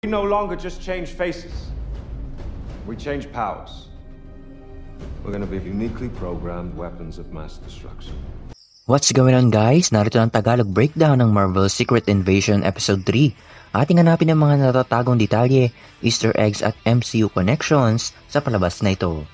We no longer just change faces. We change powers. We're gonna be uniquely programmed weapons of mass destruction. What's going on guys? Narito ang Tagalog breakdown ng Marvel Secret Invasion Episode 3. Ating hanapin ang mga natatagong detalye, Easter eggs at MCU connections sa palabas na ito.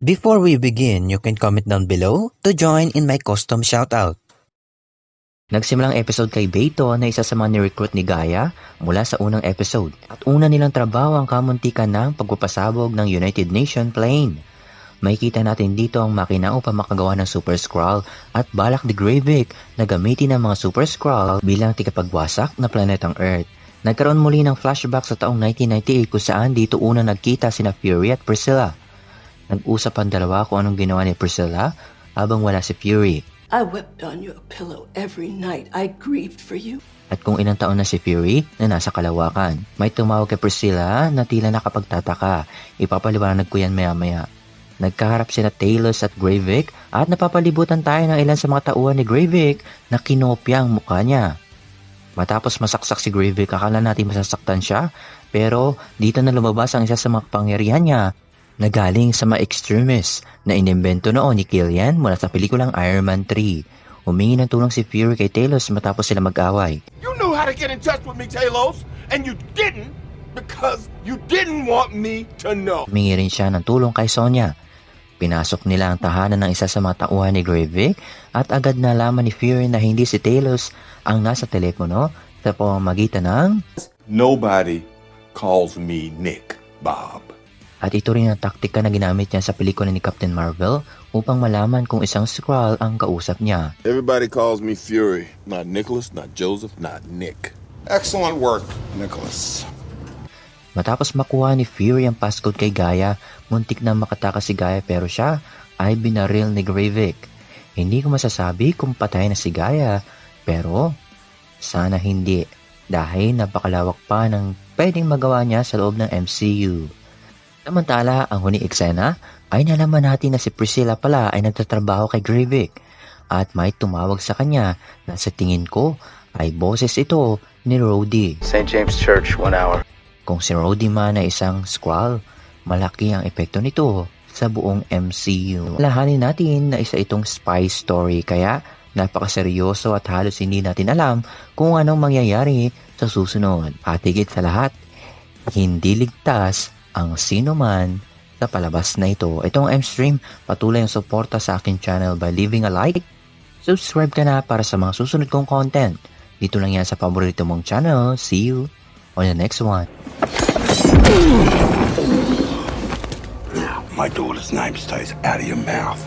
Before we begin, you can comment down below to join in my custom shoutout. Nagsimulang episode kay Beto na isa sa mga ni-recruit ni Gaia mula sa unang episode at una nilang trabaho ang kamuntikan ng pagpapasabog ng United Nation plane. Makikita natin dito ang makina upang makagawa ng Super Skrull at balak ni Gravik na gamitin ang mga Super Skrull bilang tikapagwasak na planetang Earth. Nagkaroon muli ng flashback sa taong 1998 kung saan dito una nagkita sina Fury at Priscilla. Nag-usap ang dalawa kung anong ginawa ni Priscilla habang wala si Fury. I wept on your pillow every night. I grieved for you. At kung ilang taon na si Fury na nasa kalawakan. May tumawag kay Priscilla na tila nakapagtataka. Ipapaliwanag ko yan maya-maya. Nagkaharap sina Talos at Gravik at napapalibutan tayo ng ilan sa mga tauhan ni Gravik na kinopya ang mukha niya. Matapos masaksak si Gravik, akala natin masasaktan siya. Pero dito na lumabas ang isa sa mga kapangyarihan niya na galing sa mga extremists na inimbento noon ni Killian mula sa pelikulang Iron Man 3. Humingi ng tulong si Fury kay Talos matapos sila mag-away. You knew how to get in touch with me, Talos, and you didn't because you didn't want me to know. Humingi rin siya ng tulong kay Sonya. Pinasok nila ang tahanan ng isa sa mga tauhan ni Gravik at agad nalaman ni Fury na hindi si Talos ang nasa telepono sa pamamagitan ng Nobody calls me Nick, Bob. At ito rin ang taktika na ginamit niya sa pelikula ni Captain Marvel upang malaman kung isang Skrull ang kausap niya. Everybody calls me Fury. Not Nicholas, not Joseph, not Nick. Excellent work, Nicholas. Matapos makuha ni Fury ang passcode kay Gaia, muntik na makatakas si Gaia pero siya ay binaril ni Gravik. Hindi ko masasabi kung patay na si Gaia, pero sana hindi dahil napakalawak pa ng pwedeng magawa niya sa loob ng MCU. Samantala, ang huling eksena ay nalaman natin na si Priscilla pala ay nagtatrabaho kay Gravik at may tumawag sa kanya na sa tingin ko ay boses ito ni Rhodey. St. James Church, 1 hour. Kung si Rhodey man ay isang Skrull, malaki ang epekto nito sa buong MCU. Lahanin natin na isa itong spy story kaya napakaseryoso at halos hindi natin alam kung anong mangyayari sa susunod. At higit sa lahat, hindi ligtas ang sino man sa palabas na ito. Ito ang M-Stream. Patuloy ang suporta sa akin channel by leaving a like. Subscribe ka na para sa mga susunod kong content. Dito lang yan sa paborito mong channel. See you on the next one. My daughter's name stays out of your mouth.